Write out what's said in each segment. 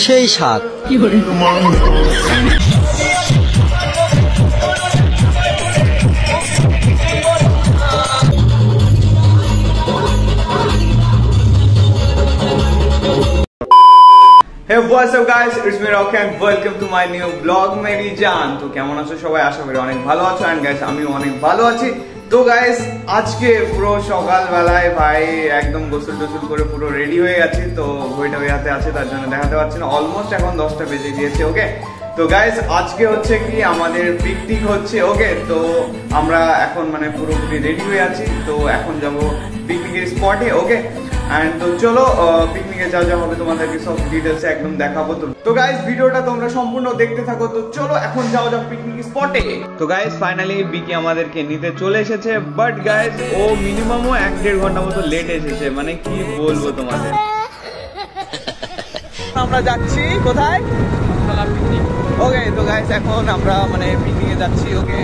সেই স্বাদ। Hey, what's up guys? It's me Rocky and welcome to my new vlog मेरी जान। तो কেমন আছো সবাই? আশা করি অনেক ভালো আছো and guys আমিও অনেক ভালো আছি। তো গাইস আজকে পুরো সকাল বেলায় ভাই একদম গোসল টোসল করে পুরো রেডি হয়ে গেছি। তো ঘড়িটা ওই হাতে আছে তার জন্য দেখাতে পারছি না, অলমোস্ট এখন 10টা বেজে গিয়েছে। ওকে, তো গাইস আজকে হচ্ছে কি আমাদের পিকনিক হচ্ছে। ওকে, তো আমরা এখন মানে পুরোপুরি রেডি হয়ে আছি। তো এখন যাব পিকনিকের স্পটে। ওকে, এন্ড তো চলো পিকনিকে যা যা হবে তোমাদেরকে সব ডিটেলস একদম দেখাবো। তো গাইস ভিডিওটা তোমরা সম্পূর্ণ দেখতে থাকো। তো চলো এখন যাও পিকনিক স্পটে। তো গাইস ফাইনালি বিকি আমাদেরকে নিতে চলে এসেছে, বাট গাইস ও মিনিমামও 1-1.5 ঘন্টা মতো লেট এসেছে। মানে কি বলবো তোমাদের। আমরা যাচ্ছি কোথায়? ওকে, তো গাইস এখন আমরা মানে পিকনিকে যাচ্ছি। ওকে,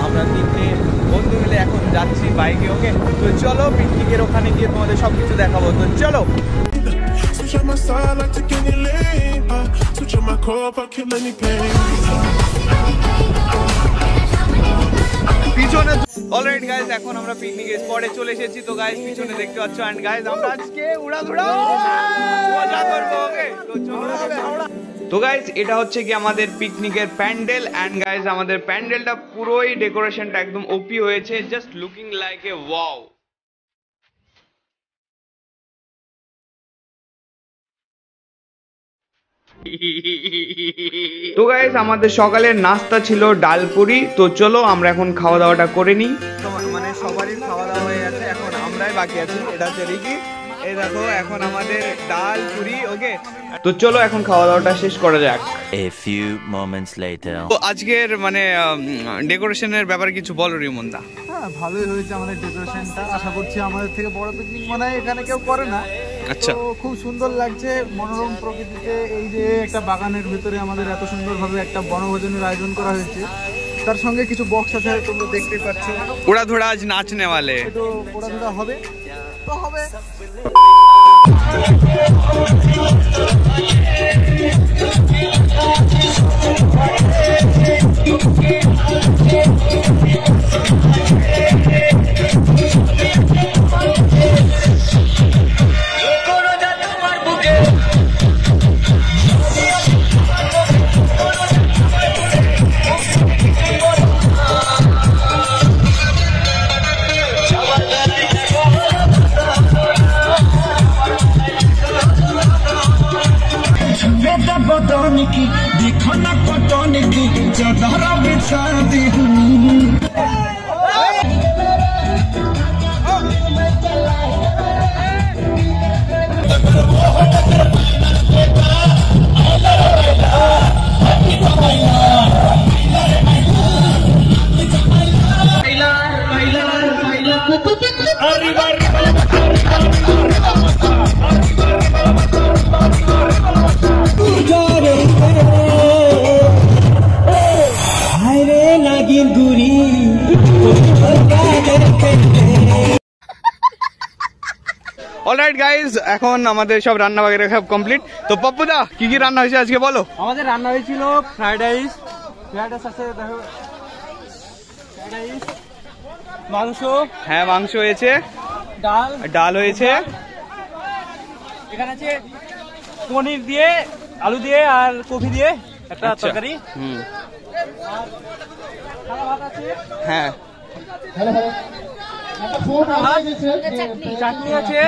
আমরা তিনটে বন্ধু মিলে এখন যাচ্ছি বাইকে। ওকে, তো চলো পিকনিকের ওখানে গিয়ে তোমাদের সবকিছু দেখাবো। তো চলো। পিছনে অলরাইট গাইস এখন আমরা পিকনিক স্পটে চলে এসেছি। তো গাইস পিছনে দেখতে পাচ্ছ এন্ড গাইস আমরা আজকে উড়াধুরা মজা করব। ওকে, তো চলো। তো গাইস এটা হচ্ছে কি আমাদের পিকনিকের প্যান্ডেল এন্ড গাইস আমাদের প্যান্ডেলটা পুরোই ডেকোরেশনটা একদম ওপি হয়েছে, just looking like a wow. তো গাইস আমাদের সকালের নাস্তা ছিল ডাল পুরি। তো চলো আমরা এখন খাওয়া দাওয়াটা করে নিই। মানে সবারই খাওয়া দাওয়া হয়ে গেছে, এখন আমরাই বাকি আছি। এটা হচ্ছে রিকি, এই দেখো এখন আমাদের ডাল পুরি। ওকে, তো চলো এখন খাওয়া দাওয়াটা শেষ করা যাক। A few moments later. তো আজকের মানে ডেকোরেশনের ব্যাপারে কিছু বলো রিমনদা। হ্যাঁ, ভালোই হয়েছে আমাদের ডেকোরেশনটা। আশা করছি আমাদের থেকে বড় পিকনিক মনে হয় এখানে কেউ করে না। আচ্ছা, খুব সুন্দর লাগছে মনোরম প্রকৃতিতে। এই যে একটা বাগানের ভিতরে আমাদের এত সুন্দরভাবে একটা বনভোজনের আয়োজন করা হয়েছে, তার সঙ্গে কিছু বক্স আছে তোমরা দেখতে পাচ্ছ। উড়াধুরা আজ নাচনে वाले। তো উড়াধুরা হবে তো হবে। की देखो ना पटन की चादरा बिछा दी অলরাইট গাইজ এখন আমাদের সব রান্না বাগেরা সব কমপ্লিট। তো পপ্পুদা কি কি রান্না হয়েছে আজকে বলো। আমাদের রান্না হয়েছিল ফ্রাইড রাইস আছে, দেখো ফ্রাইড রাইস, মাংস। হ্যাঁ, মাংস হয়েছে, ডাল হয়েছে, এখানে আছে পনির দিয়ে, আলু দিয়ে আর কফি দিয়ে একটা তরকারি। হ্যাঁ, চাটনি আছে।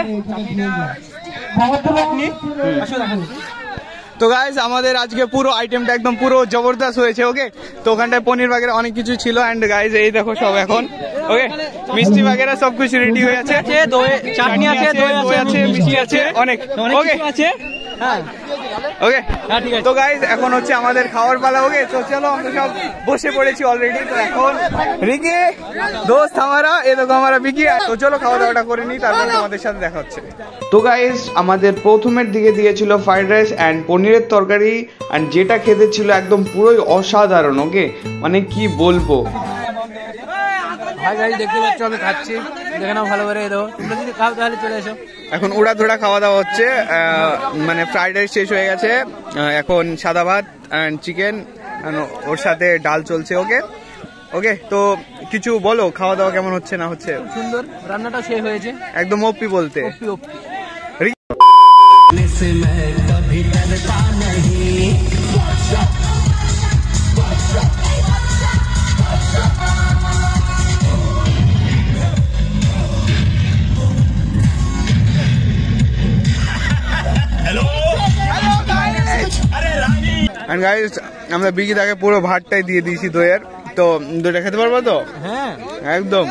তো গাইজ আমাদের আজকে পুরো আইটেমটা একদম পুরো জবরদস্ত হয়েছে। ওকে, তো ওখানটায় পনির বাগেরা অনেক কিছু ছিল এন্ড গাইজ এই দেখো সব এখন ওকে মিষ্টি বাগেরা সব কিছু রেডি হয়ে আছে। চাটনি আছে, দই আছে, মিষ্টি আছে, অনেক ওকে আছে। হ্যাঁ, ওকে, ঠিক আছে। তো গাইজ এখন হচ্ছে আমাদের খাওয়ার পালা। ওকে, তো চলো আমরা সব বসে পড়েছি অলরেডি। তো এখন রিকি দোস্ত আমারা, এ দেখো আমারা বিকি। তো চলো খাওয়া দাওয়াটা করে নিই, তারপর তোমাদের সাথে দেখা হচ্ছে। তো গাইজ আমাদের প্রথমের দিকে দিয়েছিল ফ্রাইড রাইস এন্ড পনিরের তরকারি, এন্ড যেটা খেতে ছিল একদম পুরোই অসাধারণ। ওকে, মানে কি বলবো। হাই গাইস, দেখতে পাচ্ছ আমি খাচ্ছি। দেখে নাও ভালো করে দাও, তোমরা যদি খাও তাহলে চলে এসো। এখন উড়াধুরা খাওয়া দাওয়া হচ্ছে, মানে ফ্রাইড রাইস শেষ হয়ে গেছে, এখন সাদা ভাত অ্যান্ড চিকেন, ওর সাথে ডাল চলছে। ওকে ওকে, তো কিছু বলো, খাওয়া দাওয়া কেমন হচ্ছে না হচ্ছে? সুন্দর, রান্নাটা শেষ হয়েছে একদম ওপি বলতে। ওপি ওপি। আমরা বিকিদাকে পুরো ভাতটাই দিয়ে দিয়েছি দইয়ের, তো দইটা খেতে পারবো তো? হ্যাঁ একদম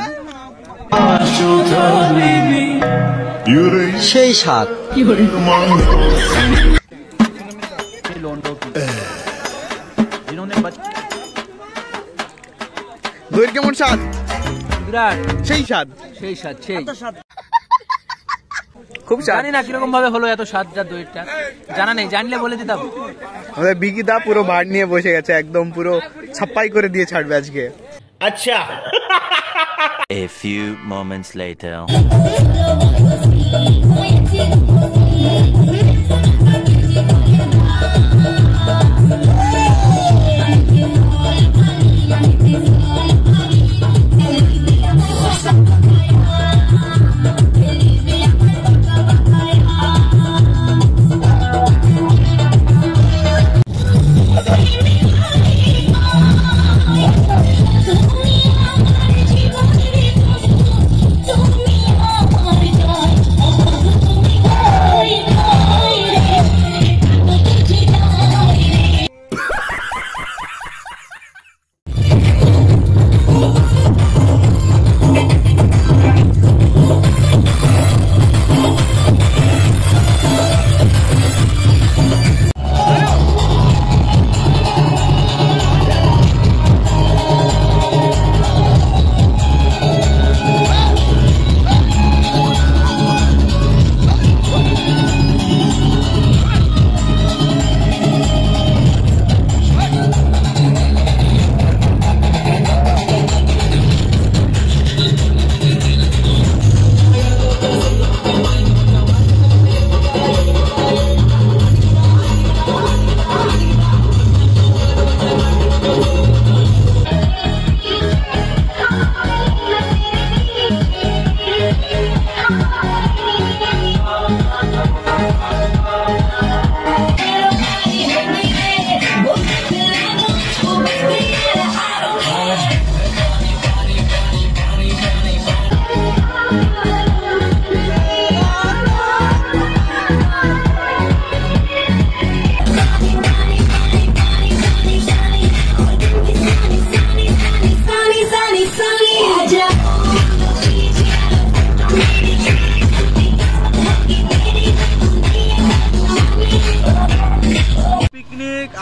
সেই স্বাদ। দইয়ের কেমন স্বাদ? বিরাট, সেই স্বাদ, সেই স্বাদ, সেই খুব স্বাদ। জানি না কিরকম ভাবে হলো এত স্বাদটা দইটা, জানা নেই, জানলে বলে দিতাম। আমাদের বিকিদা পুরো ভাত নিয়ে বসে গেছে, একদম পুরো ছাপ্পাই করে দিয়ে ছাড়বে আজকে। Acha. A few moments later.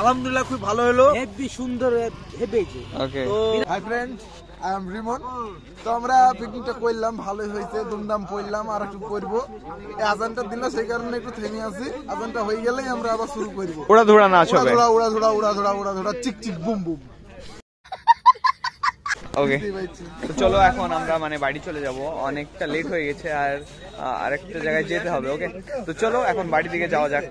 আলহামদুলিল্লাহ খুব ভালো হলো, হেভি সুন্দর, হেভি। ওকে, তো hi friend, I am Rimon. তো আমরা পিকনিকটা করলাম, ভালোই হয়েছে, দুমদাম পড়লাম, আর একটু করবো। এই আজানটা দিন না, সেই কারণে একটু থেমে আছি। আজানটা হয়ে গেলেই আমরা আবার শুরু করবো। উড়াধুরা নাচ হবে, উড়াধুরা চিক চিক বুম বুম। ওকে, তো চলো এখন আমরা মানে বাড়ি চলে যাব, অনেকটা লেট হয়ে গেছে আর আরেকটা জায়গায় যেতে হবে। ওকে, তো চলো এখন বাড়ির দিকে যাওয়া যাক।